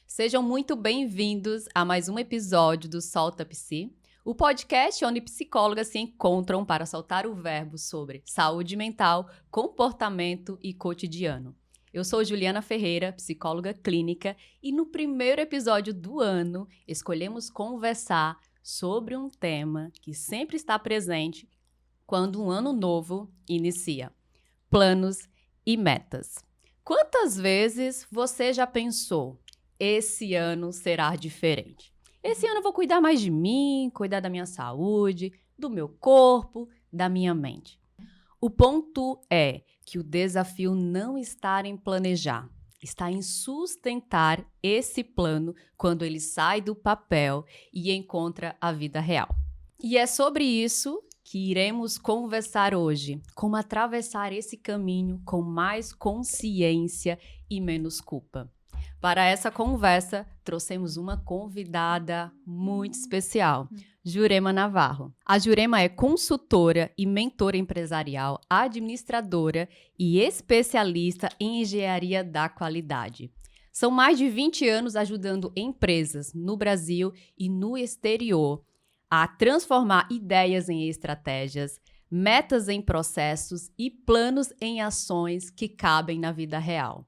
Sejam muito bem-vindos a mais um episódio do Solta Psi, o podcast onde psicólogas se encontram para soltar o verbo sobre saúde mental, comportamento e cotidiano. Eu sou Juliana Ferreira, psicóloga clínica, e no primeiro episódio do ano escolhemos conversar sobre um tema que sempre está presente quando um ano novo inicia: planos e metas. Quantas vezes você já pensou: esse ano será diferente? Esse ano eu vou cuidar mais de mim, cuidar da minha saúde, do meu corpo, da minha mente. O ponto é que o desafio não está em planejar, está em sustentar esse plano quando ele sai do papel e encontra a vida real. E é sobre isso que iremos conversar hoje, como atravessar esse caminho com mais consciência e menos culpa. Para essa conversa, trouxemos uma convidada muito especial, Jurema Navarro. A Jurema é consultora e mentora empresarial, administradora e especialista em engenharia da qualidade. São mais de 20 anos ajudando empresas no Brasil e no exterior a transformar ideias em estratégias, metas em processos e planos em ações que cabem na vida real.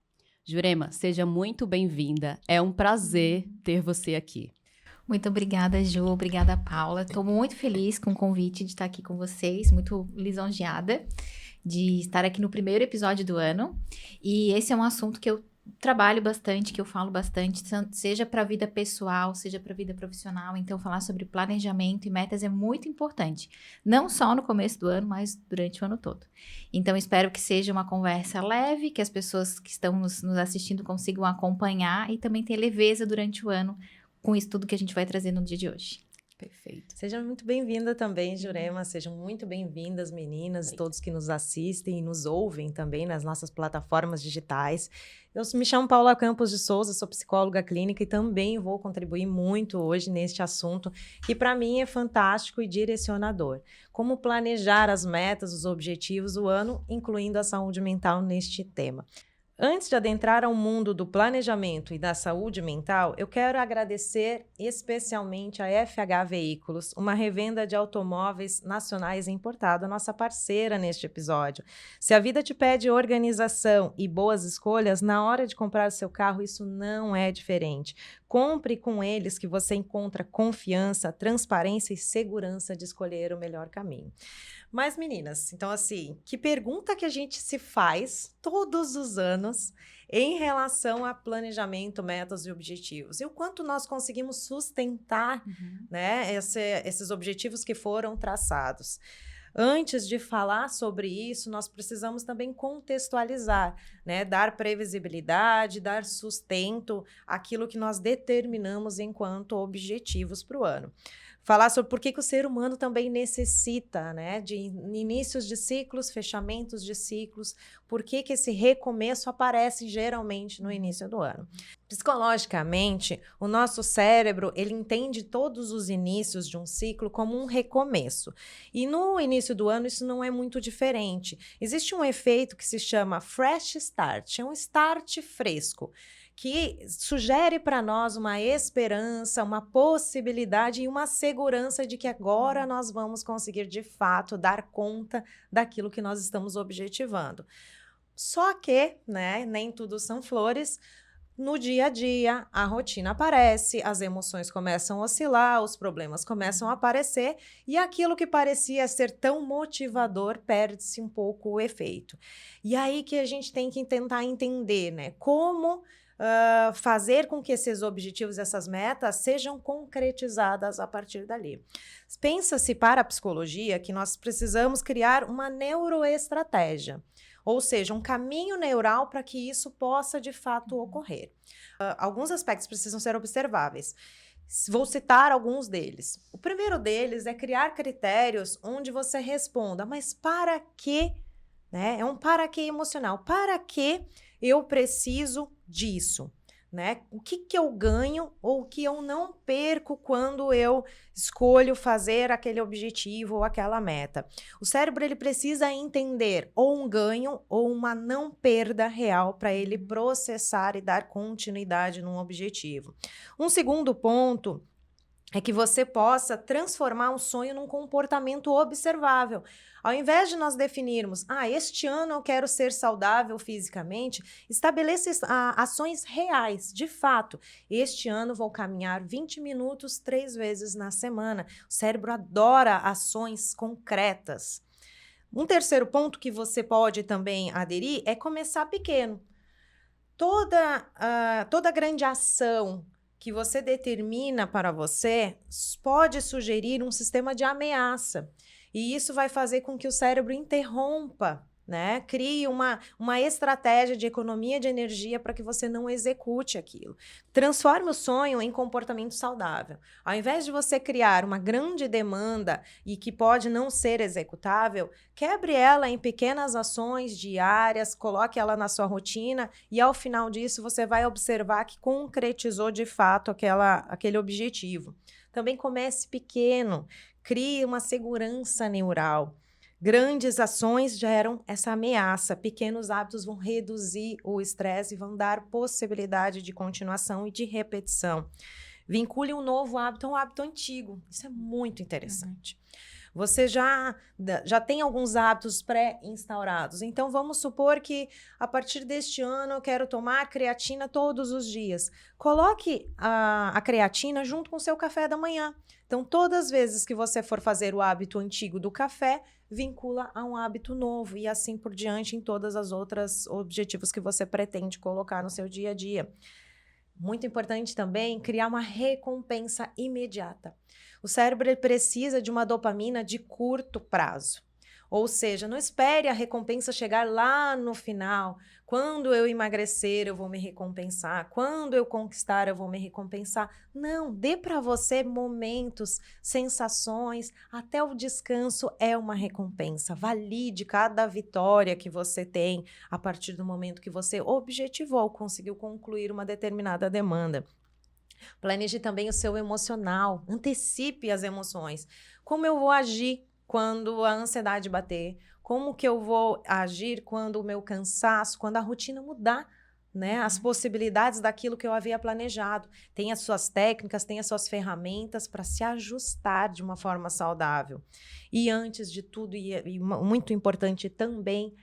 Jurema, seja muito bem-vinda. É um prazer ter você aqui. Muito obrigada, Ju. Obrigada, Paula. Estou muito feliz com o convite de estar aqui com vocês. Muito lisonjeada de estar aqui no primeiro episódio do ano. E esse é um assunto que eu trabalho bastante, que eu falo bastante, seja para a vida pessoal, seja para a vida profissional. Então, falar sobre planejamento e metas é muito importante. Não só no começo do ano, mas durante o ano todo. Então, espero que seja uma conversa leve, que as pessoas que estão nos assistindo consigam acompanhar e também ter leveza durante o ano com isso tudo que a gente vai trazer no dia de hoje. Perfeito. Seja muito bem-vinda também, Jurema. Sejam muito bem-vindas, meninas, todos que nos assistem e nos ouvem também nas nossas plataformas digitais. Eu me chamo Paula Campos de Souza, sou psicóloga clínica e também vou contribuir muito hoje neste assunto, que para mim é fantástico e direcionador. Como planejar as metas, os objetivos do ano, incluindo a saúde mental neste tema. Antes de adentrar ao mundo do planejamento e da saúde mental, eu quero agradecer especialmente a FH Veículos, uma revenda de automóveis nacionais importada, nossa parceira neste episódio. Se a vida te pede organização e boas escolhas, na hora de comprar seu carro, isso não é diferente. Compre com eles que você encontra confiança, transparência e segurança de escolher o melhor caminho. Mas, meninas, então assim, que pergunta que a gente se faz todos os anos em relação a planejamento, metas e objetivos? E o quanto nós conseguimos sustentar, né, esses objetivos que foram traçados? Antes de falar sobre isso, nós precisamos também contextualizar, né? Dar previsibilidade, dar sustento àquilo que nós determinamos enquanto objetivos para o ano. Falar sobre por que o ser humano também necessita, né, de inícios de ciclos, fechamentos de ciclos, por que esse recomeço aparece geralmente no início do ano. Psicologicamente, o nosso cérebro, ele entende todos os inícios de um ciclo como um recomeço. E no início do ano, isso não é muito diferente. Existe um efeito que se chama fresh start, é um start fresco, que sugere para nós uma esperança, uma possibilidade e uma segurança de que agora nós vamos conseguir, de fato, dar conta daquilo que nós estamos objetivando. Só que, né, nem tudo são flores. No dia a dia, a rotina aparece, as emoções começam a oscilar, os problemas começam a aparecer e aquilo que parecia ser tão motivador perde-se um pouco o efeito. E aí que a gente tem que tentar entender, né, como fazer com que esses objetivos, essas metas sejam concretizadas a partir dali. Pensa-se para a psicologia que nós precisamos criar uma neuroestratégia, ou seja, um caminho neural para que isso possa de fato ocorrer. Alguns aspectos precisam ser observáveis. Vou citar alguns deles. O primeiro deles é criar critérios onde você responda, mas para quê? Né? É um para quê emocional. Para que eu preciso disso, né? O que eu ganho ou o que eu não perco quando eu escolho fazer aquele objetivo ou aquela meta. O cérebro, ele precisa entender ou um ganho ou uma não perda real para ele processar e dar continuidade num objetivo. Um segundo ponto é que você possa transformar um sonho num comportamento observável. Ao invés de nós definirmos, este ano eu quero ser saudável fisicamente, estabeleça ações reais, de fato. Este ano vou caminhar 20 minutos 3 vezes na semana. O cérebro adora ações concretas. Um terceiro ponto que você pode também aderir é começar pequeno. Toda grande ação que você determina para você pode sugerir um sistema de ameaça. E isso vai fazer com que o cérebro interrompa, né? Crie uma estratégia de economia de energia para que você não execute aquilo. Transforme o sonho em comportamento saudável. Ao invés de você criar uma grande demanda e que pode não ser executável, quebre ela em pequenas ações diárias, coloque ela na sua rotina e ao final disso você vai observar que concretizou de fato aquele objetivo. Também comece pequeno, crie uma segurança neural. Grandes ações geram essa ameaça, pequenos hábitos vão reduzir o estresse e vão dar possibilidade de continuação e de repetição. Vincule um novo hábito a um hábito antigo, isso é muito interessante. Você já tem alguns hábitos pré-instaurados, então vamos supor que a partir deste ano eu quero tomar creatina todos os dias. Coloque a creatina junto com o seu café da manhã. Então, todas as vezes que você for fazer o hábito antigo do café, vincula a um hábito novo e assim por diante em todas as outras objetivos que você pretende colocar no seu dia a dia. Muito importante também criar uma recompensa imediata. O cérebro precisa de uma dopamina de curto prazo. Ou seja, não espere a recompensa chegar lá no final. Quando eu emagrecer, eu vou me recompensar. Quando eu conquistar, eu vou me recompensar. Não, dê para você momentos, sensações, até o descanso é uma recompensa. Valide cada vitória que você tem a partir do momento que você objetivou, conseguiu concluir uma determinada demanda. Planeje também o seu emocional, antecipe as emoções. Como eu vou agir quando a ansiedade bater? Como que eu vou agir quando o meu cansaço, quando a rotina mudar, né? As possibilidades daquilo que eu havia planejado. Tem as suas técnicas, tem as suas ferramentas para se ajustar de uma forma saudável. E antes de tudo, e muito importante também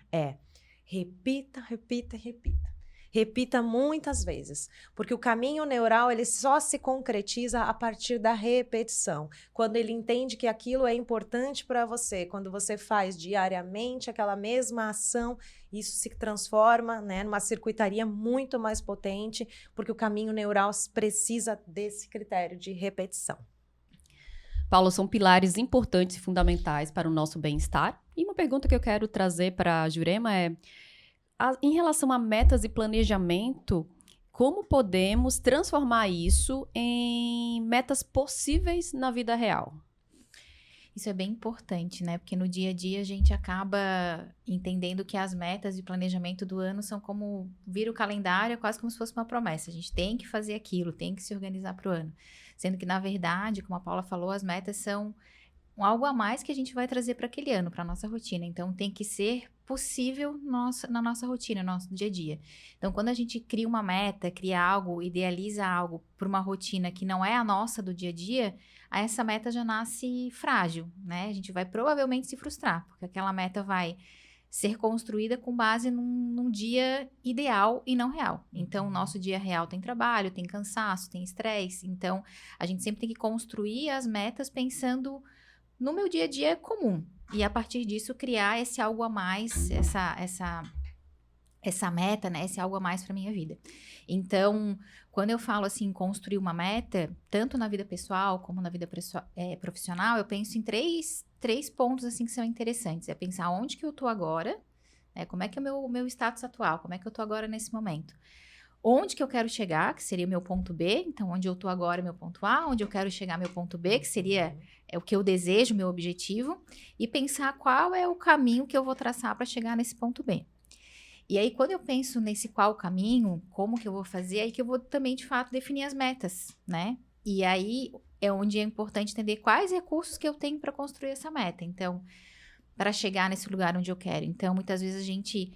repita, repita, repita. Repita muitas vezes, porque o caminho neural ele só se concretiza a partir da repetição. Quando ele entende que aquilo é importante para você, quando você faz diariamente aquela mesma ação, isso se transforma, né, numa circuitaria muito mais potente, porque o caminho neural precisa desse critério de repetição. Paulo, são pilares importantes e fundamentais para o nosso bem-estar. E uma pergunta que eu quero trazer para a Jurema é: em relação a metas e planejamento, como podemos transformar isso em metas possíveis na vida real? Isso é bem importante, né? Porque no dia a dia a gente acaba entendendo que as metas e planejamento do ano são como vira o calendário, quase como se fosse uma promessa. A gente tem que fazer aquilo, tem que se organizar para o ano. Sendo que, na verdade, como a Paula falou, as metas são algo a mais que a gente vai trazer para aquele ano, para a nossa rotina. Então, tem que ser possível na nossa rotina, no nosso dia a dia. Então, quando a gente cria uma meta, cria algo, idealiza algo para uma rotina que não é a nossa do dia a dia, essa meta já nasce frágil, né? A gente vai provavelmente se frustrar, porque aquela meta vai ser construída com base num dia ideal e não real. Então, o nosso dia real tem trabalho, tem cansaço, tem estresse. Então, a gente sempre tem que construir as metas pensando no meu dia a dia comum. E a partir disso, criar esse algo a mais, essa meta, né? Esse algo a mais para minha vida. Então, quando eu falo assim, construir uma meta, tanto na vida pessoal como na vida profissional, eu penso em três pontos assim que são interessantes. É pensar onde que eu tô agora, né? Como é que é o meu status atual, como é que eu tô agora nesse momento. Onde que eu quero chegar, que seria o meu ponto B. Então, onde eu tô agora é meu ponto A. Onde eu quero chegar, meu ponto B, que seria o que eu desejo, meu objetivo. E pensar qual é o caminho que eu vou traçar para chegar nesse ponto B. E aí, quando eu penso nesse qual caminho, como que eu vou fazer, aí que eu vou também, de fato, definir as metas, né? E aí é onde é importante entender quais recursos que eu tenho para construir essa meta. Então, para chegar nesse lugar onde eu quero. Então, muitas vezes a gente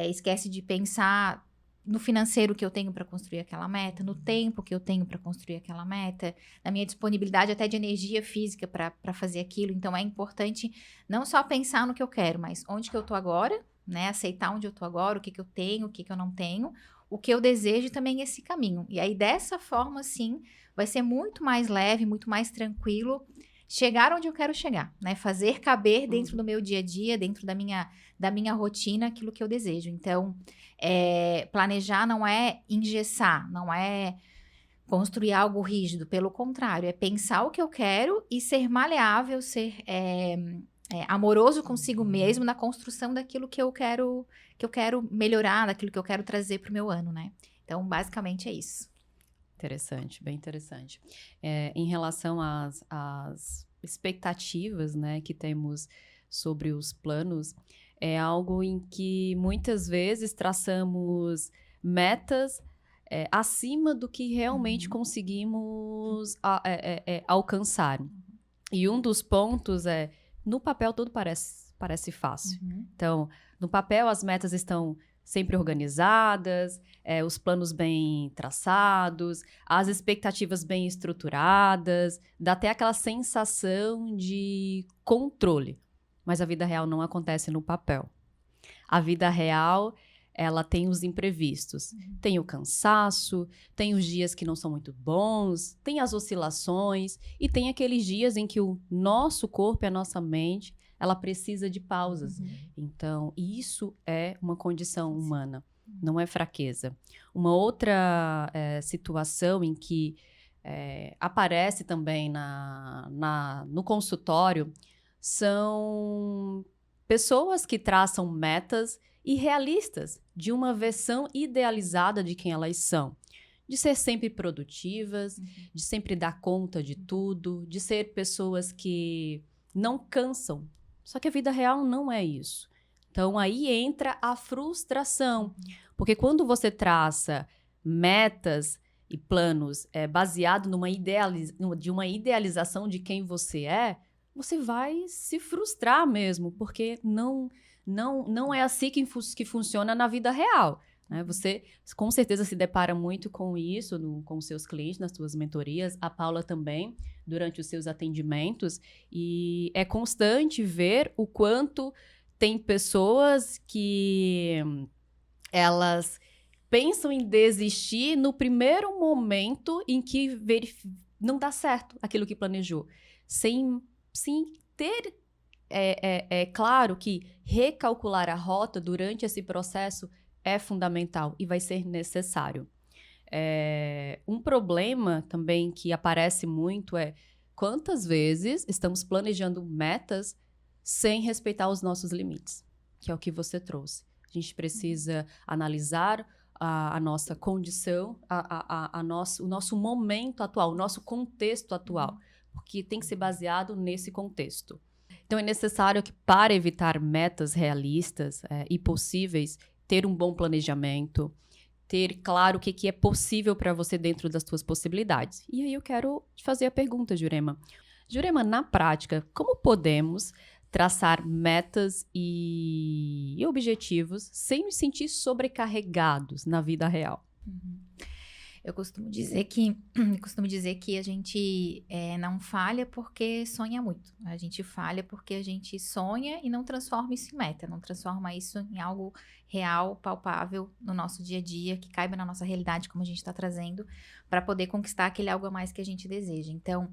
esquece de pensar no financeiro que eu tenho para construir aquela meta, no tempo que eu tenho para construir aquela meta, na minha disponibilidade até de energia física para fazer aquilo. Então, é importante não só pensar no que eu quero, mas onde que eu tô agora, né? Aceitar onde eu tô agora, o que que eu tenho, o que que eu não tenho, o que eu desejo também esse caminho. E aí, dessa forma, sim, vai ser muito mais leve, muito mais tranquilo chegar onde eu quero chegar, né? Fazer caber dentro do meu dia a dia, dentro da minha rotina, aquilo que eu desejo. Então, planejar não é engessar, não é construir algo rígido. Pelo contrário, é pensar o que eu quero e ser maleável, ser amoroso consigo mesmo na construção daquilo que eu quero melhorar, daquilo que eu quero trazer para o meu ano, né? Então, basicamente é isso. Interessante, bem interessante. Em relação às expectativas, né, que temos sobre os planos, é algo em que muitas vezes traçamos metas acima do que realmente conseguimos alcançar. E um dos pontos no papel tudo parece fácil. Então, no papel as metas estão sempre organizadas, os planos bem traçados, as expectativas bem estruturadas, dá até aquela sensação de controle. Mas a vida real não acontece no papel. A vida real, ela tem os imprevistos. Tem o cansaço, tem os dias que não são muito bons, tem as oscilações e tem aqueles dias em que o nosso corpo e a nossa mente ela precisa de pausas. Então, isso é uma condição humana, não é fraqueza. Uma outra situação em que aparece também no consultório são pessoas que traçam metas irrealistas de uma versão idealizada de quem elas são. De ser sempre produtivas, de sempre dar conta de tudo, de ser pessoas que não cansam. Só que a vida real não é isso. Então, aí entra a frustração. Porque quando você traça metas e planos baseado de uma idealização de quem você é, você vai se frustrar mesmo, porque não é assim que funciona na vida real. Né? Você, com certeza, se depara muito com isso com seus clientes, nas suas mentorias. A Paula também, durante os seus atendimentos. E é constante ver o quanto tem pessoas que elas pensam em desistir no primeiro momento em que não dá certo aquilo que planejou. Sem ter claro que recalcular a rota durante esse processo é fundamental e vai ser necessário. Um problema também que aparece muito é quantas vezes estamos planejando metas sem respeitar os nossos limites, que é o que você trouxe. A gente precisa analisar a nossa condição, o nosso momento atual, o nosso contexto atual, porque tem que ser baseado nesse contexto. Então, é necessário que, para evitar metas realistas e possíveis, ter um bom planejamento, ter claro o que é possível para você dentro das suas possibilidades. E aí eu quero te fazer a pergunta, Jurema. Jurema, na prática, como podemos traçar metas e objetivos sem nos sentir sobrecarregados na vida real? Eu costumo dizer que a gente não falha porque sonha muito. A gente falha porque a gente sonha e não transforma isso em meta, não transforma isso em algo real, palpável no nosso dia a dia, que caiba na nossa realidade, como a gente está trazendo, para poder conquistar aquele algo a mais que a gente deseja. Então,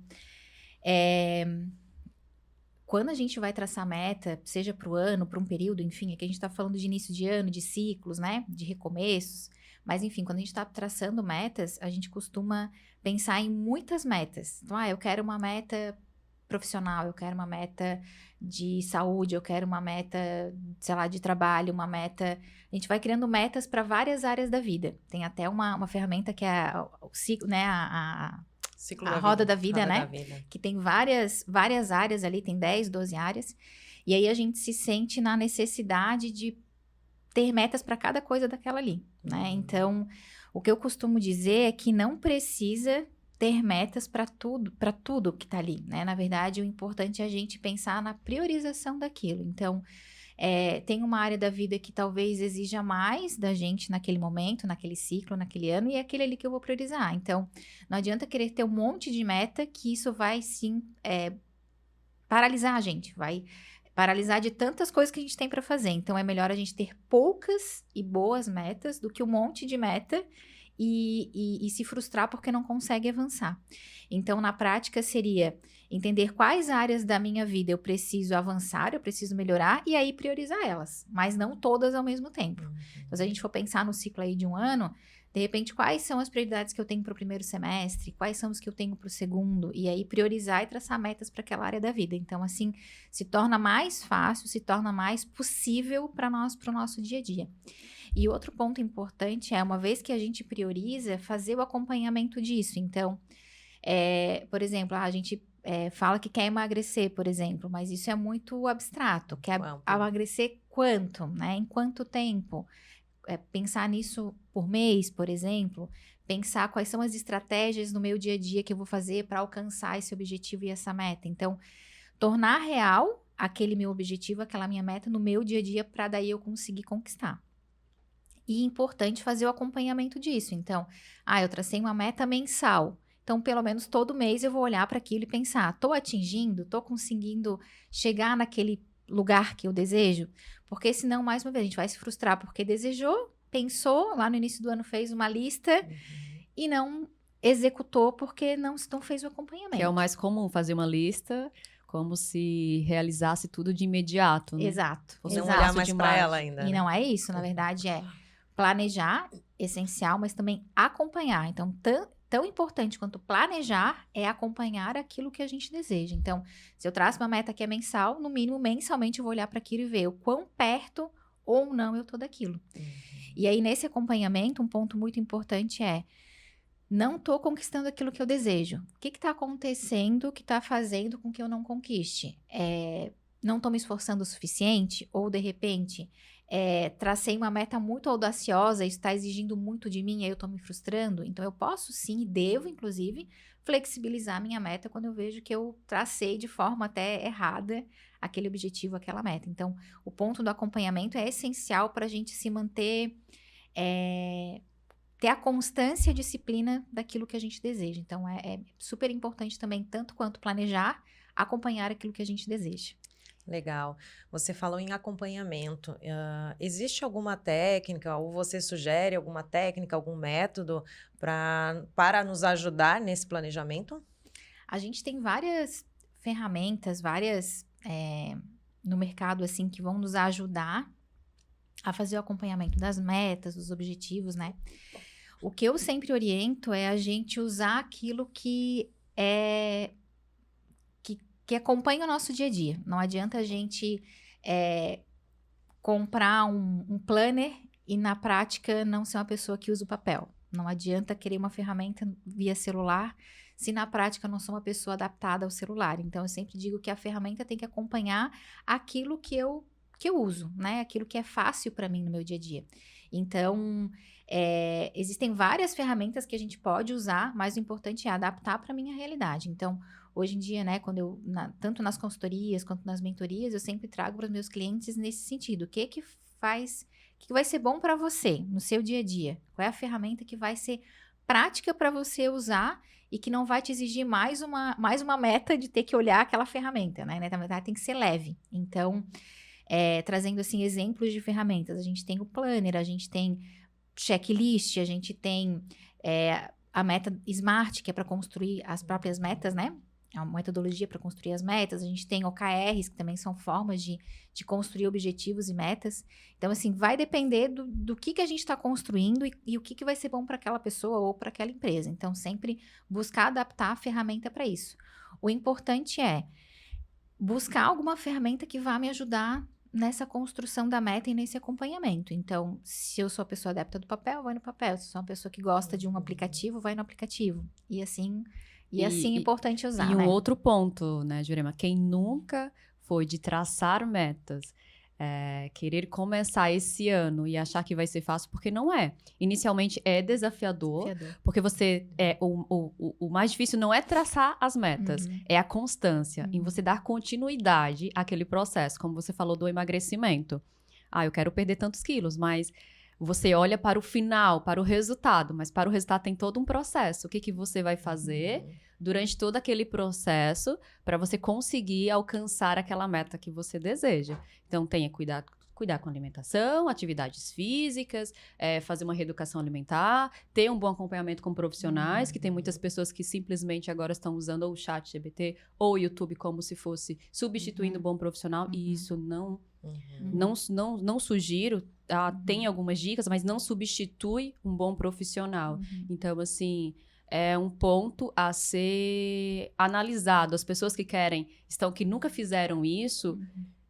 quando a gente vai traçar meta, seja para o ano, para um período, enfim, aqui a gente está falando de início de ano, de ciclos, né, de recomeços. Mas, enfim, quando a gente está traçando metas, a gente costuma pensar em muitas metas. Então, eu quero uma meta profissional, eu quero uma meta de saúde, eu quero uma meta, sei lá, de trabalho, uma meta... A gente vai criando metas para várias áreas da vida. Tem até uma ferramenta que é o ciclo, né, a roda da vida, né? Que tem várias áreas ali, tem 10, 12 áreas. E aí a gente se sente na necessidade de ter metas para cada coisa daquela ali, né? Então, o que eu costumo dizer é que não precisa ter metas para tudo que tá ali, né? Na verdade, o importante é a gente pensar na priorização daquilo. Então, tem uma área da vida que talvez exija mais da gente naquele momento, naquele ciclo, naquele ano, e é aquele ali que eu vou priorizar. Então, não adianta querer ter um monte de meta, que isso vai, sim, paralisar a gente, vai paralisar de tantas coisas que a gente tem para fazer. Então, é melhor a gente ter poucas e boas metas do que um monte de meta e se frustrar porque não consegue avançar. Então, na prática, seria entender quais áreas da minha vida eu preciso avançar, eu preciso melhorar, e aí priorizar elas, mas não todas ao mesmo tempo. Então, se a gente for pensar no ciclo aí de um ano, de repente, quais são as prioridades que eu tenho para o primeiro semestre? Quais são os que eu tenho para o segundo? E aí, priorizar e traçar metas para aquela área da vida. Então, assim, se torna mais fácil, se torna mais possível para nós, para o nosso dia a dia. E outro ponto importante é, uma vez que a gente prioriza, fazer o acompanhamento disso. Então, por exemplo, a gente fala que quer emagrecer, por exemplo, mas isso é muito abstrato. Quer emagrecer quanto, né? Em quanto tempo? Pensar nisso por mês, por exemplo, pensar quais são as estratégias no meu dia a dia que eu vou fazer para alcançar esse objetivo e essa meta. Então, tornar real aquele meu objetivo, aquela minha meta no meu dia a dia, para daí eu conseguir conquistar. E é importante fazer o acompanhamento disso. Então, eu tracei uma meta mensal. Então, pelo menos todo mês eu vou olhar para aquilo e pensar, estou atingindo? Estou conseguindo chegar naquele lugar que eu desejo? Porque senão, mais uma vez, a gente vai se frustrar porque desejou, pensou, lá no início do ano fez uma lista e não executou porque não fez o acompanhamento. Que é o mais comum, fazer uma lista como se realizasse tudo de imediato, né? Exato. Não olhar mais para ela ainda. E né? não é isso, na verdade é planejar, essencial, mas também acompanhar. Então, tão importante quanto planejar é acompanhar aquilo que a gente deseja. Então, se eu traço uma meta que é mensal, no mínimo, mensalmente eu vou olhar para aquilo e ver o quão perto ou não eu tô daquilo. E aí, nesse acompanhamento, um ponto muito importante é, não tô conquistando aquilo que eu desejo. O que tá acontecendo que tá fazendo com que eu não conquiste? Não tô me esforçando o suficiente? Ou, de repente, tracei uma meta muito audaciosa, isso está exigindo muito de mim, aí eu estou me frustrando. Então, eu posso sim, e devo, inclusive, flexibilizar a minha meta quando eu vejo que eu tracei de forma até errada aquele objetivo, aquela meta. Então, o ponto do acompanhamento é essencial para a gente se manter, ter a constância e a disciplina daquilo que a gente deseja. Então, é super importante também, tanto quanto planejar, acompanhar aquilo que a gente deseja. Legal. Você falou em acompanhamento. Existe alguma técnica ou você sugere alguma técnica, algum método para nos ajudar nesse planejamento? A gente tem várias ferramentas, no mercado, assim, que vão nos ajudar a fazer o acompanhamento das metas, dos objetivos, né? O que eu sempre oriento é a gente usar aquilo que acompanha o nosso dia a dia. Não adianta a gente comprar um planner e, na prática, não ser uma pessoa que usa o papel. Não adianta querer uma ferramenta via celular se, na prática, eu não sou uma pessoa adaptada ao celular. Então, eu sempre digo que a ferramenta tem que acompanhar aquilo que eu uso, né? Aquilo que é fácil para mim no meu dia a dia. Então, existem várias ferramentas que a gente pode usar, mas o importante é adaptar para a minha realidade. Então, hoje em dia, né, quando tanto nas consultorias quanto nas mentorias, eu sempre trago para os meus clientes nesse sentido. O que vai ser bom para você no seu dia a dia? Qual é a ferramenta que vai ser prática para você usar e que não vai te exigir mais uma meta de ter que olhar aquela ferramenta, né? Na verdade, tem que ser leve. Então, trazendo, assim, exemplos de ferramentas. A gente tem o planner, a gente tem checklist, a gente tem a meta SMART, que é para construir as próprias metas, né? É uma metodologia para construir as metas. A gente tem OKRs, que também são formas de construir objetivos e metas. Então, assim, vai depender do que a gente está construindo e o que vai ser bom para aquela pessoa ou para aquela empresa. Então, sempre buscar adaptar a ferramenta para isso. O importante é buscar alguma ferramenta que vá me ajudar nessa construção da meta e nesse acompanhamento. Então, se eu sou a pessoa adepta do papel, vai no papel. Se eu sou uma pessoa que gosta de um aplicativo, vai no aplicativo. E assim é importante usar, E um né? outro ponto, né, Jurema? Quem nunca foi de traçar metas, querer começar esse ano e achar que vai ser fácil, porque não é. Inicialmente é desafiador. Porque o mais difícil não é traçar as metas, é a constância, em você dar continuidade àquele processo, como você falou do emagrecimento. Eu quero perder tantos quilos, mas você olha para o final, para o resultado, mas para o resultado tem todo um processo. O que você vai fazer durante todo aquele processo para você conseguir alcançar aquela meta que você deseja. Então, tenha cuidar com a alimentação, atividades físicas, fazer uma reeducação alimentar, ter um bom acompanhamento com profissionais, que tem muitas pessoas que simplesmente agora estão usando ou o ChatGPT ou o YouTube como se fosse substituindo um bom profissional, e isso não sugiro. Tem algumas dicas, mas não substitui um bom profissional. Então, assim, é um ponto a ser analisado. As pessoas que que nunca fizeram isso,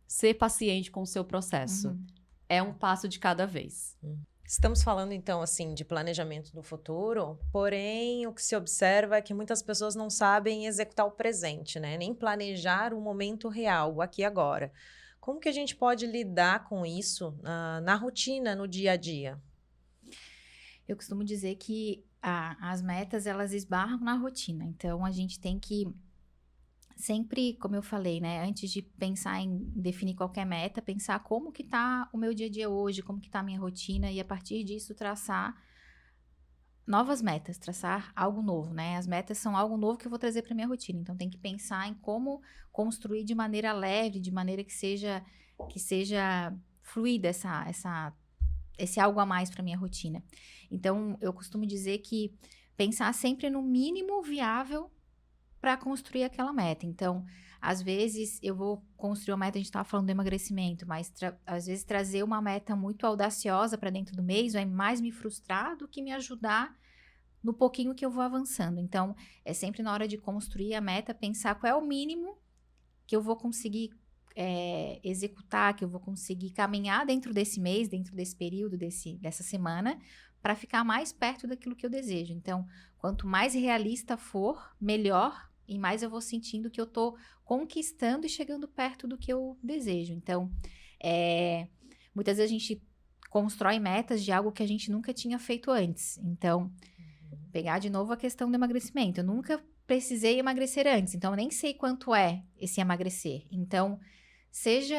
ser paciente com o seu processo. É um passo de cada vez. Estamos falando, então, assim, de planejamento do futuro, porém, o que se observa é que muitas pessoas não sabem executar o presente, né? Nem planejar o momento real, o aqui e agora. Como que a gente pode lidar com isso na rotina, no dia a dia? Eu costumo dizer que as metas, elas esbarram na rotina. Então, a gente tem que sempre, como eu falei, né? Antes de pensar em definir qualquer meta, pensar como que tá o meu dia a dia hoje, como que tá a minha rotina, e a partir disso traçar novas metas, traçar algo novo, né? As metas são algo novo que eu vou trazer para minha rotina. Então, tem que pensar em como construir de maneira leve, de maneira que seja fluida esse algo a mais para minha rotina. Então, eu costumo dizer que pensar sempre no mínimo viável para construir aquela meta. Então, às vezes, eu vou construir uma meta, a gente estava falando do emagrecimento, mas às vezes trazer uma meta muito audaciosa para dentro do mês vai mais me frustrar do que me ajudar no pouquinho que eu vou avançando. Então, é sempre na hora de construir a meta, pensar qual é o mínimo que eu vou conseguir executar, que eu vou conseguir caminhar dentro desse mês, dentro desse período, dessa semana, para ficar mais perto daquilo que eu desejo. Então, quanto mais realista for, melhor, e mais eu vou sentindo que eu tô conquistando e chegando perto do que eu desejo. Então, muitas vezes a gente constrói metas de algo que a gente nunca tinha feito antes. Então, pegar de novo a questão do emagrecimento. Eu nunca precisei emagrecer antes, então eu nem sei quanto é esse emagrecer. Então, seja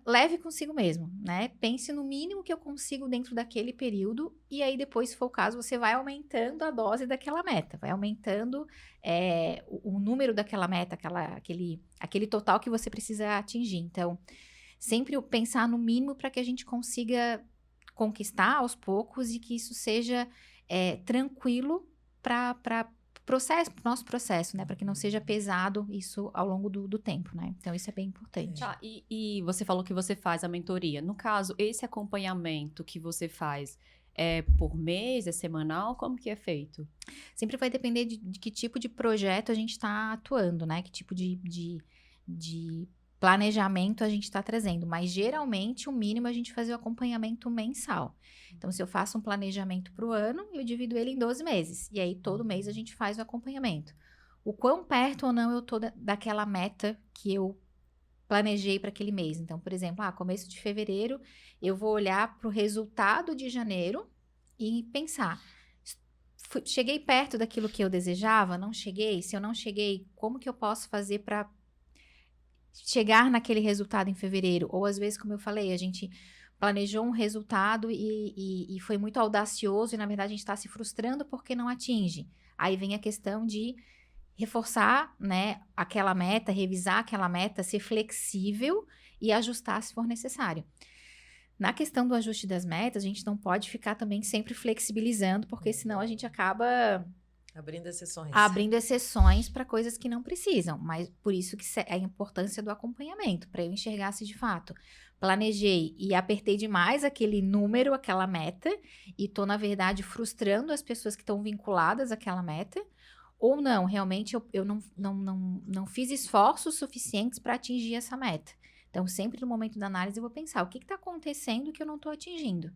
leve consigo mesmo, né? Pense no mínimo que eu consigo dentro daquele período, e aí depois, se for o caso, você vai aumentando a dose daquela meta, vai aumentando o número daquela meta, aquele total que você precisa atingir. Então, sempre pensar no mínimo para que a gente consiga conquistar aos poucos e que isso seja tranquilo para o nosso processo, né? Para que não seja pesado isso ao longo do tempo, né? Então, isso é bem importante. E você falou que você faz a mentoria. No caso, esse acompanhamento que você faz é por mês, é semanal? Como que é feito? Sempre vai depender de que tipo de projeto a gente está atuando, né? Que tipo de planejamento a gente está trazendo, mas geralmente o mínimo é a gente fazer o acompanhamento mensal. Então, se eu faço um planejamento para o ano, eu divido ele em 12 meses, e aí todo mês a gente faz o acompanhamento. O quão perto ou não eu tô daquela meta que eu planejei para aquele mês. Então, por exemplo, começo de fevereiro, eu vou olhar para o resultado de janeiro e pensar, cheguei perto daquilo que eu desejava? Não cheguei? Se eu não cheguei, como que eu posso fazer para chegar naquele resultado em fevereiro? Ou às vezes, como eu falei, a gente planejou um resultado e foi muito audacioso e na verdade a gente está se frustrando porque não atinge. Aí vem a questão de reforçar, né, aquela meta, revisar aquela meta, ser flexível e ajustar se for necessário. Na questão do ajuste das metas, a gente não pode ficar também sempre flexibilizando, porque senão a gente acaba abrindo exceções para coisas que não precisam, mas por isso que é a importância do acompanhamento, para eu enxergar se de fato planejei e apertei demais aquele número, aquela meta, e tô, na verdade, frustrando as pessoas que estão vinculadas àquela meta, ou não, realmente eu não fiz esforços suficientes para atingir essa meta. Então, sempre no momento da análise eu vou pensar, o que está acontecendo que eu não estou atingindo?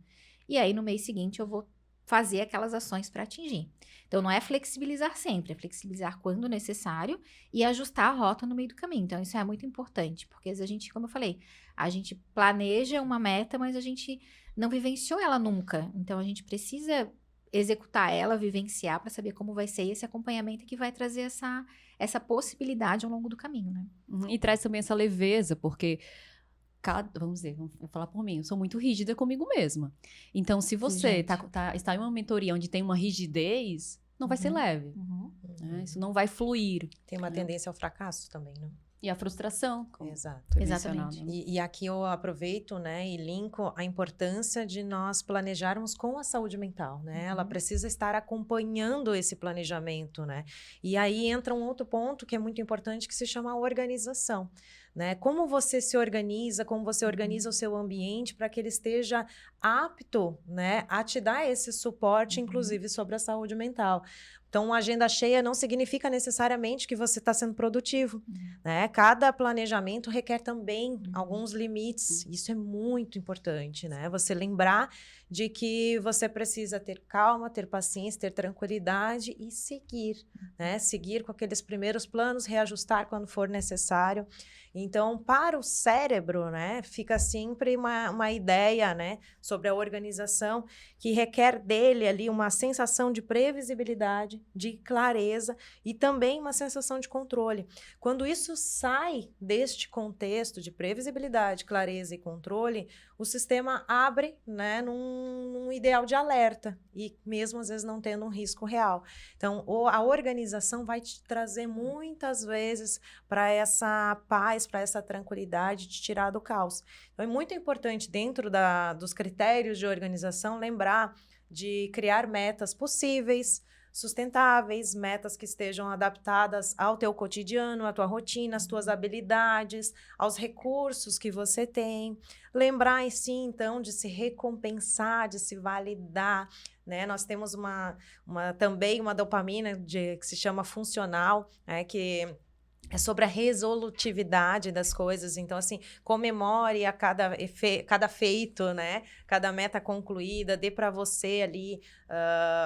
E aí, no mês seguinte, eu vou fazer aquelas ações para atingir. Então, não é flexibilizar sempre, é flexibilizar quando necessário e ajustar a rota no meio do caminho. Então, isso é muito importante, porque às vezes a gente, como eu falei, a gente planeja uma meta, mas a gente não vivenciou ela nunca. Então, a gente precisa executar ela, vivenciar para saber como vai ser esse acompanhamento que vai trazer essa possibilidade ao longo do caminho, né? E traz também essa leveza, porque vamos dizer, vou falar por mim, eu sou muito rígida comigo mesma. Então, se você está em uma mentoria onde tem uma rigidez, não vai ser leve. Né? Isso não vai fluir. Tem uma tendência ao fracasso também, né? E a frustração. Exato. Exatamente. E aqui eu aproveito, né, e linko a importância de nós planejarmos com a saúde mental, né? Ela precisa estar acompanhando esse planejamento, né? E aí entra um outro ponto que é muito importante, que se chama organização, né? Como você se organiza, como você organiza o seu ambiente para que ele esteja apto, né, a te dar esse suporte, inclusive sobre a saúde mental. Então, uma agenda cheia não significa necessariamente que você está sendo produtivo, né? Cada planejamento requer também alguns limites. Isso é muito importante, né? Você lembrar de que você precisa ter calma, ter paciência, ter tranquilidade e seguir, né? Seguir com aqueles primeiros planos, reajustar quando for necessário. Então, para o cérebro, né, fica sempre uma ideia, né, sobre a organização que requer dele ali uma sensação de previsibilidade, de clareza e também uma sensação de controle. Quando isso sai deste contexto de previsibilidade, clareza e controle, o sistema abre, né, num ideal de alerta e mesmo às vezes não tendo um risco real. Então, a organização vai te trazer muitas vezes para essa paz, para essa tranquilidade, de tirar do caos. Então, é muito importante dentro dos critérios de organização lembrar de criar metas possíveis, sustentáveis, metas que estejam adaptadas ao teu cotidiano, à tua rotina, às tuas habilidades, aos recursos que você tem. Lembrar, sim, então, de se recompensar, de se validar, né? Nós temos também uma dopamina que se chama funcional, né? Que é sobre a resolutividade das coisas. Então, assim, comemore a cada feito, né? Cada meta concluída, dê para você ali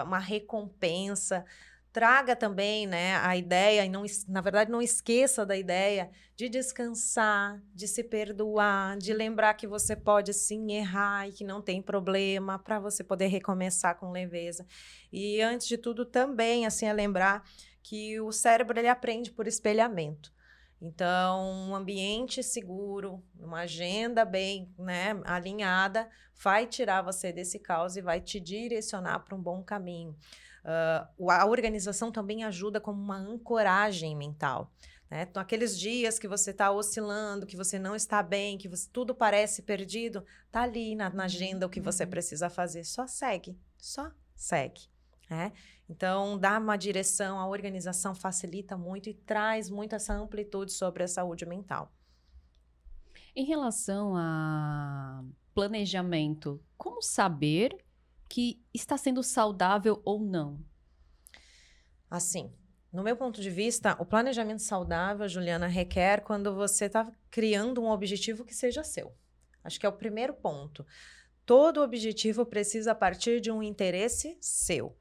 uma recompensa. Traga também, né, a ideia, e na verdade não esqueça da ideia de descansar, de se perdoar, de lembrar que você pode sim errar e que não tem problema, para você poder recomeçar com leveza. E antes de tudo também, assim, é lembrar que o cérebro ele aprende por espelhamento. Então, um ambiente seguro, uma agenda bem, né, alinhada, vai tirar você desse caos e vai te direcionar para um bom caminho. A organização também ajuda como uma ancoragem mental, né? Então, aqueles dias que você está oscilando, que você não está bem, que tudo parece perdido, tá ali na agenda o que você precisa fazer. Só segue. Né? Então, dá uma direção, a organização facilita muito e traz muito essa amplitude sobre a saúde mental. Em relação a planejamento, como saber que está sendo saudável ou não? Assim, no meu ponto de vista, o planejamento saudável, Juliana, requer quando você está criando um objetivo que seja seu. Acho que é o primeiro ponto. Todo objetivo precisa partir de um interesse seu.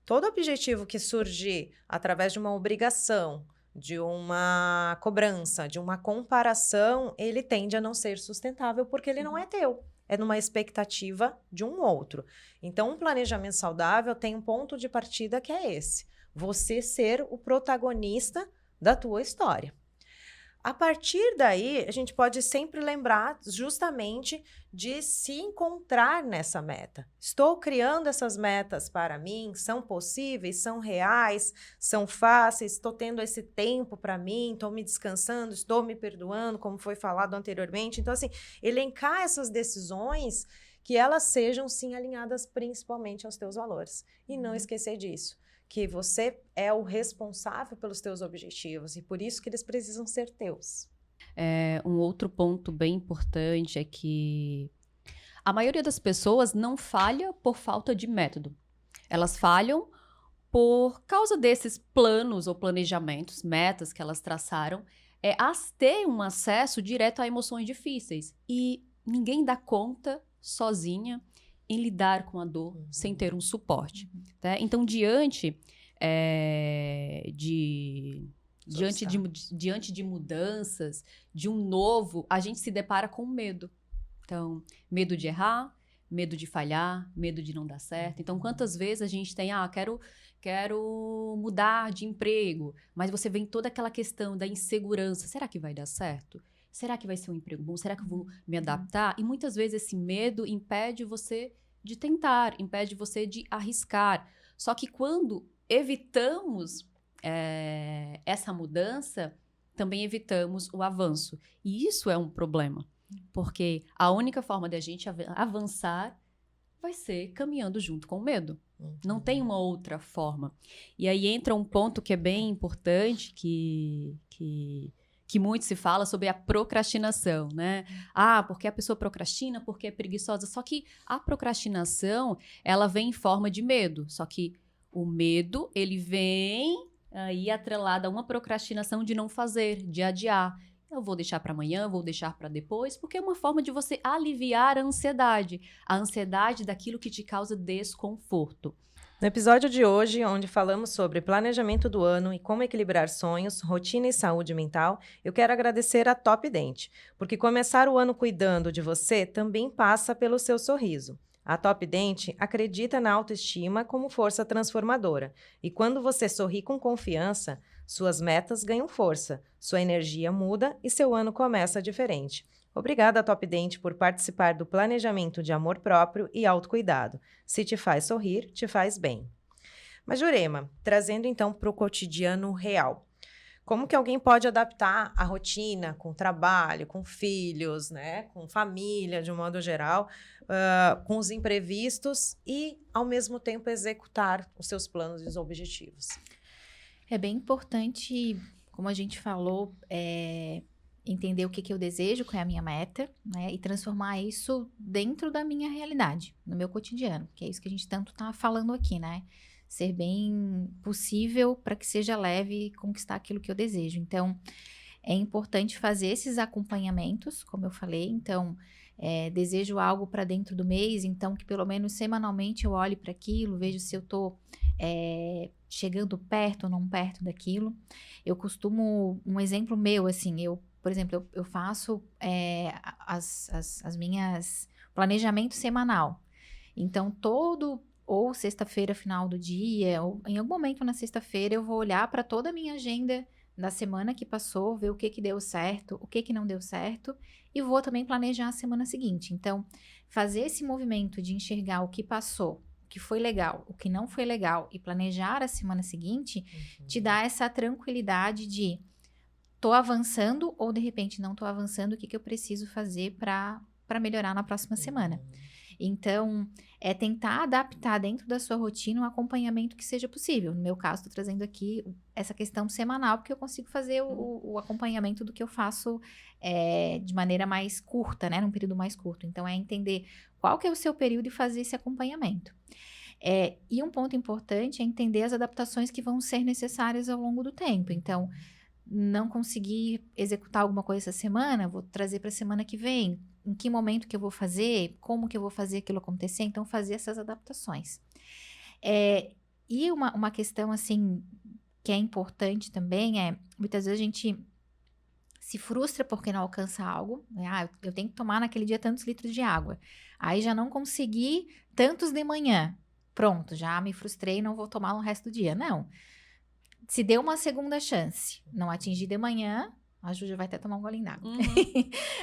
Todo objetivo que surgir através de uma obrigação, de uma cobrança, de uma comparação, ele tende a não ser sustentável porque ele não é teu. É numa expectativa de um outro. Então, um planejamento saudável tem um ponto de partida que é esse. Você ser o protagonista da tua história. A partir daí, a gente pode sempre lembrar justamente de se encontrar nessa meta. Estou criando essas metas para mim? São possíveis? São reais? São fáceis? Estou tendo esse tempo para mim? Estou me descansando? Estou me perdoando, como foi falado anteriormente? Então, assim, elencar essas decisões que elas sejam, sim, alinhadas principalmente aos teus valores. E não esquecer disso, que você é o responsável pelos teus objetivos e por isso que eles precisam ser teus. Um outro ponto bem importante é que a maioria das pessoas não falha por falta de método. Elas falham por causa desses planos ou planejamentos, metas que elas traçaram, as ter um acesso direto a emoções difíceis. E ninguém dá conta sozinha em lidar com a dor sem ter um suporte. Tá? Então, diante de mudanças, de um novo, a gente se depara com medo. Então, medo de errar, medo de falhar, medo de não dar certo. Então, quantas vezes a gente tem, quero mudar de emprego, mas você vem toda aquela questão da insegurança. Será que vai dar certo? Será que vai ser um emprego bom? Será que eu vou me adaptar? E muitas vezes esse medo impede você de tentar, impede você de arriscar. Só que quando evitamos essa mudança, também evitamos o avanço. E isso é um problema, porque a única forma de a gente avançar vai ser caminhando junto com o medo. Não tem uma outra forma. E aí entra um ponto que é bem importante, que muito se fala sobre a procrastinação, né? Porque a pessoa procrastina porque é preguiçosa. Só que a procrastinação, ela vem em forma de medo. Só que o medo, ele vem aí atrelado a uma procrastinação de não fazer, de adiar. Eu vou deixar para amanhã, vou deixar para depois, porque é uma forma de você aliviar a ansiedade daquilo que te causa desconforto. No episódio de hoje, onde falamos sobre planejamento do ano e como equilibrar sonhos, rotina e saúde mental, eu quero agradecer a Top Dent, porque começar o ano cuidando de você também passa pelo seu sorriso. A Top Dent acredita na autoestima como força transformadora, e quando você sorri com confiança, suas metas ganham força, sua energia muda e seu ano começa diferente. Obrigada, Top Dent, por participar do planejamento de amor próprio e autocuidado. Se te faz sorrir, te faz bem. Mas, Jurema, trazendo então para o cotidiano real, como que alguém pode adaptar a rotina com trabalho, com filhos, né, com família, de um modo geral, com os imprevistos e, ao mesmo tempo, executar os seus planos e os objetivos? É bem importante, como a gente falou, entender o que eu desejo, qual é a minha meta, né? E transformar isso dentro da minha realidade, no meu cotidiano, que é isso que a gente tanto tá falando aqui, né? Ser bem possível para que seja leve conquistar aquilo que eu desejo. Então, é importante fazer esses acompanhamentos, como eu falei. Então, desejo algo para dentro do mês, então que pelo menos semanalmente eu olhe para aquilo, vejo se eu tô chegando perto ou não perto daquilo. Eu costumo, um exemplo meu, assim, por exemplo, eu faço as minhas planejamento semanal. Então, ou sexta-feira, final do dia, ou em algum momento na sexta-feira, eu vou olhar para toda a minha agenda da semana que passou, ver o que deu certo, o que não deu certo, e vou também planejar a semana seguinte. Então, fazer esse movimento de enxergar o que passou, o que foi legal, o que não foi legal, e planejar a semana seguinte, te dá essa tranquilidade de tô avançando ou, de repente, não tô avançando, o que eu preciso fazer para melhorar na próxima semana. Então, é tentar adaptar dentro da sua rotina um acompanhamento que seja possível. No meu caso, estou trazendo aqui essa questão semanal, porque eu consigo fazer o acompanhamento do que eu faço de maneira mais curta, né? Num período mais curto. Então, é entender qual que é o seu período e fazer esse acompanhamento. E um ponto importante é entender as adaptações que vão ser necessárias ao longo do tempo. Então, não conseguir executar alguma coisa essa semana, vou trazer para a semana que vem. Em que momento que eu vou fazer, como que eu vou fazer aquilo acontecer, então fazer essas adaptações. E uma questão, assim, que é importante também muitas vezes a gente se frustra porque não alcança algo, né? Eu tenho que tomar naquele dia tantos litros de água, aí já não consegui tantos de manhã, pronto, já me frustrei, não vou tomar no resto do dia. Não, se deu uma segunda chance, não atingir de manhã, a Ju já vai até tomar um golinho d'água.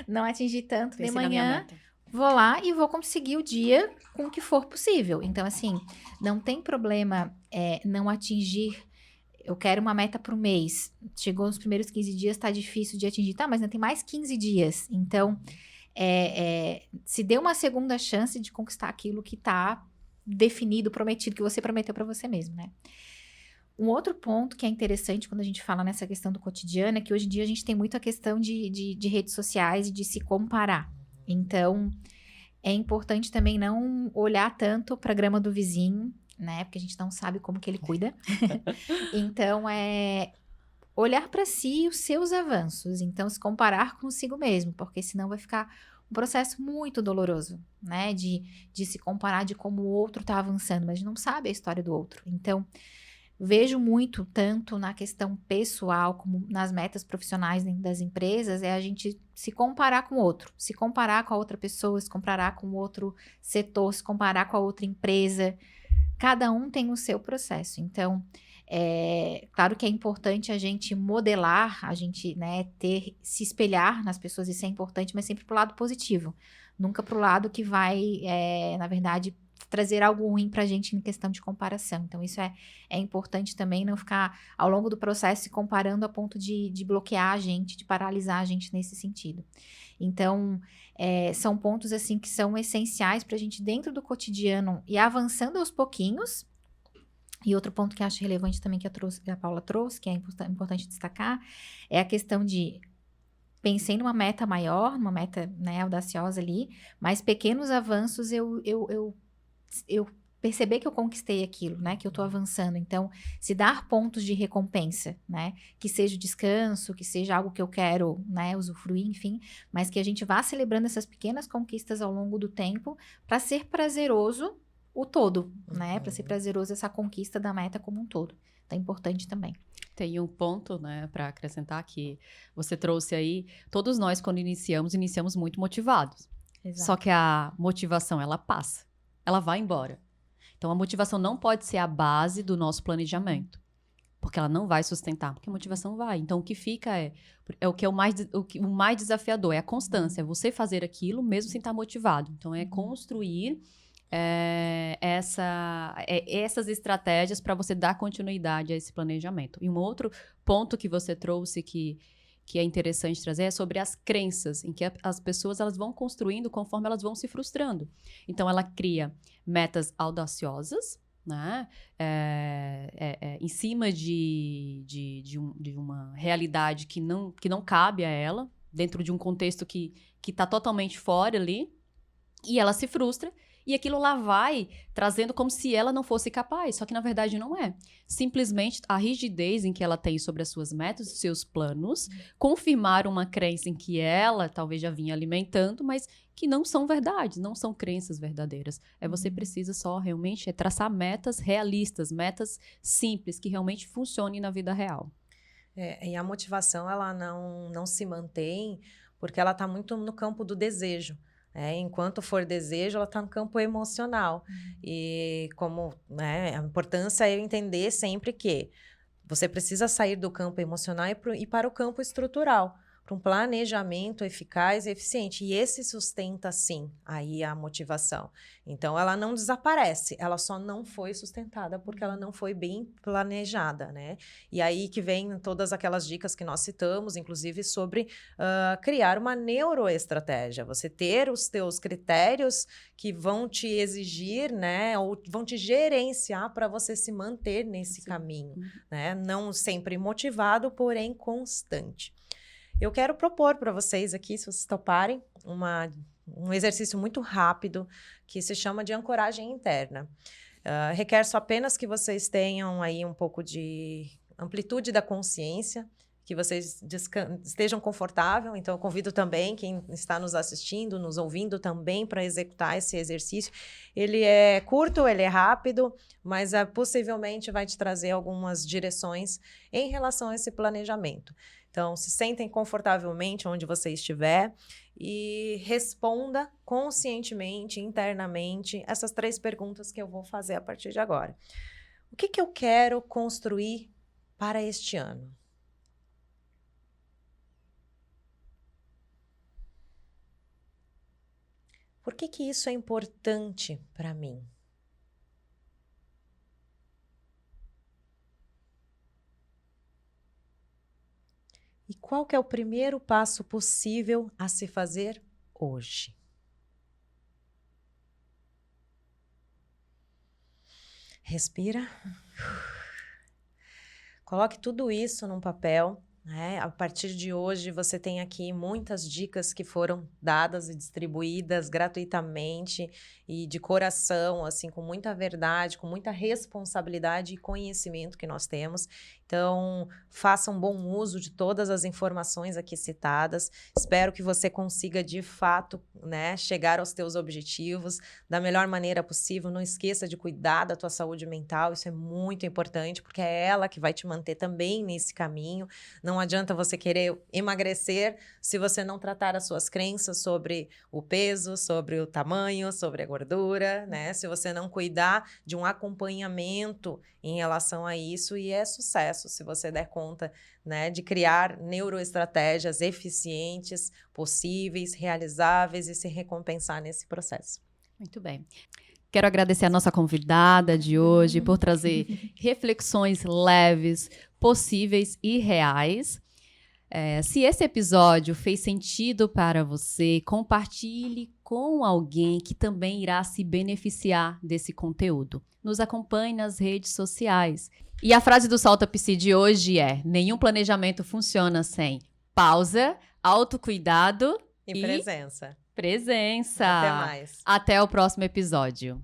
Não atingir tanto de manhã, vou lá e vou conseguir o dia com o que for possível. Então, assim, não tem problema não atingir. Eu quero uma meta para o mês. Chegou nos primeiros 15 dias, tá difícil de atingir. Tá, mas ainda tem mais 15 dias. Então, se dê uma segunda chance de conquistar aquilo que tá definido, prometido, que você prometeu para você mesmo, né? Um outro ponto que é interessante quando a gente fala nessa questão do cotidiano é que hoje em dia a gente tem muito a questão de redes sociais e de se comparar. Então, é importante também não olhar tanto para a grama do vizinho, né? Porque a gente não sabe como que ele cuida. Então, olhar para si e os seus avanços. Então, se comparar consigo mesmo, porque senão vai ficar um processo muito doloroso, né? De se comparar de como o outro tá avançando, mas a gente não sabe a história do outro. Então, vejo muito, tanto na questão pessoal como nas metas profissionais dentro das empresas, é a gente se comparar com o outro, se comparar com a outra pessoa, se comparar com o outro setor, se comparar com a outra empresa. Cada um tem o seu processo. Então, claro que é importante a gente modelar, a gente, né, se espelhar nas pessoas, isso é importante, mas sempre pro lado positivo. Nunca pro lado que vai, na verdade, trazer algo ruim pra gente em questão de comparação. Então, isso é importante também, não ficar ao longo do processo se comparando a ponto de bloquear a gente, de paralisar a gente nesse sentido. Então, são pontos, assim, que são essenciais pra gente dentro do cotidiano e avançando aos pouquinhos. E outro ponto que eu acho relevante também que a Paula trouxe, que é importante destacar, é a questão de pensei numa meta maior, numa meta, né, audaciosa ali, mas pequenos avanços eu perceber que eu conquistei aquilo, né? Que eu tô avançando. Então, se dar pontos de recompensa, né? Que seja o descanso, que seja algo que eu quero, né? Usufruir, enfim. Mas que a gente vá celebrando essas pequenas conquistas ao longo do tempo para ser prazeroso o todo, né? Para ser prazeroso essa conquista da meta como um todo. Então, é importante também. Tem um ponto, né, para acrescentar que você trouxe aí. Todos nós, quando iniciamos muito motivados. Exato. Só que a motivação, ela passa. Ela vai embora. Então, a motivação não pode ser a base do nosso planejamento. Porque ela não vai sustentar. Porque a motivação vai. Então, o que fica o que é o mais desafiador. É a constância. É você fazer aquilo mesmo sem estar motivado. Então, é construir essas estratégias para você dar continuidade a esse planejamento. E um outro ponto que você trouxe que é interessante trazer é sobre as crenças, em que as pessoas elas vão construindo conforme elas vão se frustrando. Então, ela cria metas audaciosas, né? Em cima de uma realidade que não cabe a ela, dentro de um contexto que está totalmente fora ali, e ela se frustra. E aquilo lá vai trazendo como se ela não fosse capaz, só que na verdade não é. Simplesmente a rigidez em que ela tem sobre as suas metas, os seus planos, confirmar uma crença em que ela talvez já vinha alimentando, mas que não são verdades, não são crenças verdadeiras. Você precisa só realmente traçar metas realistas, metas simples, que realmente funcionem na vida real. E a motivação, ela não se mantém porque ela está muito no campo do desejo. Enquanto for desejo, ela está no campo emocional. E como, né, a importância é eu entender sempre que você precisa sair do campo emocional e para o campo estrutural, para um planejamento eficaz e eficiente. E esse sustenta, sim, aí a motivação. Então, ela não desaparece, ela só não foi sustentada porque ela não foi bem planejada, né? E aí que vem todas aquelas dicas que nós citamos, inclusive sobre criar uma neuroestratégia. Você ter os teus critérios que vão te exigir, né? Ou vão te gerenciar para você se manter nesse caminho, né? Não sempre motivado, porém constante. Eu quero propor para vocês aqui, se vocês toparem, um exercício muito rápido que se chama de ancoragem interna. Requer só apenas que vocês tenham aí um pouco de amplitude da consciência, que vocês estejam confortável. Então, eu convido também quem está nos assistindo, nos ouvindo também para executar esse exercício. Ele é curto, ele é rápido, mas possivelmente vai te trazer algumas direções em relação a esse planejamento. Então, se sentem confortavelmente onde você estiver e responda conscientemente, internamente, essas 3 perguntas que eu vou fazer a partir de agora. O que eu quero construir para este ano? Por que isso é importante para mim? E qual que é o primeiro passo possível a se fazer hoje? Respira. Coloque tudo isso num papel, A partir de hoje, você tem aqui muitas dicas que foram dadas e distribuídas gratuitamente e de coração, assim, com muita verdade, com muita responsabilidade e conhecimento que nós temos. Então, faça um bom uso de todas as informações aqui citadas. Espero que você consiga, de fato, né, chegar aos teus objetivos da melhor maneira possível. Não esqueça de cuidar da tua saúde mental, isso é muito importante, porque é ela que vai te manter também nesse caminho. Não adianta você querer emagrecer se você não tratar as suas crenças sobre o peso, sobre o tamanho, sobre a gordura, né? Se você não cuidar de um acompanhamento em relação a isso, e é sucesso se você der conta, né, de criar neuroestratégias eficientes, possíveis, realizáveis e se recompensar nesse processo. Muito bem. Quero agradecer a nossa convidada de hoje por trazer reflexões leves, possíveis e reais. Se esse episódio fez sentido para você, compartilhe com alguém que também irá se beneficiar desse conteúdo. Nos acompanhe nas redes sociais. E a frase do Salta Psi de hoje é: nenhum planejamento funciona sem pausa, autocuidado E presença. Presença. Até mais. Até o próximo episódio.